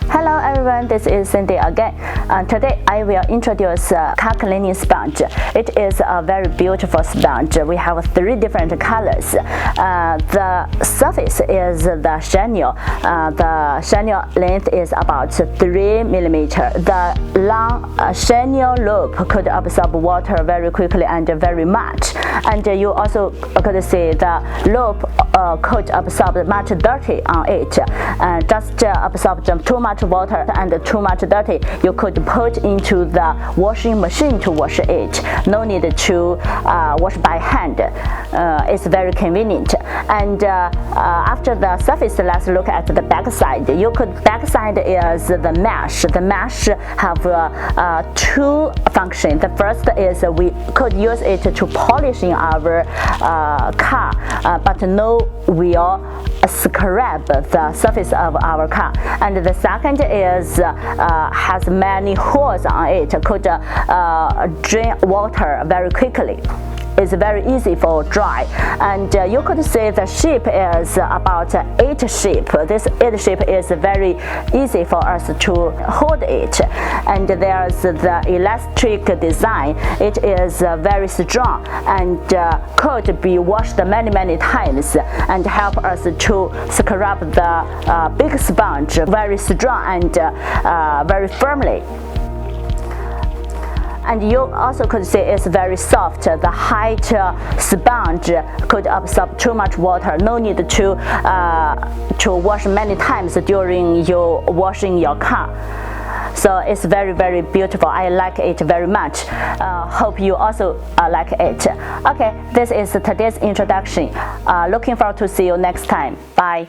Hello everyone, this is Cindy again. Today I will introduce car cleaning sponge. It is a very beautiful sponge. We have 3 different colors. The surface is the chenille. The chenille length is about 3 mm. The long chenille loop could absorb water very quickly and very much. And you also could see the loop could absorb much dirty on it. Just absorb too much water and too much dirty, you could put into the washing machine to wash it. No need to wash by hand. It's very convenient. And after the surface, let's look at the back side. Back side is the mesh. The mesh have 2 functions. The first is we could use it to polishing our car, but no will scrub the surface of our car. And the second is has many holes on it, could drain water very quickly. It's very easy for dry, and you could see the shape is about 8 shape. This 8 shape is very easy for us to hold it, and there's the elastic design. It is very strong and could be washed many times and help us to scrub the big sponge very strong and very firmly. And you also could see it's very soft. The height sponge could absorb too much water. No need to wash many times during you washing your car. So it's very beautiful. I like it very much. Hope you also like it. Okay, this is today's introduction. Looking forward to see you next time. Bye.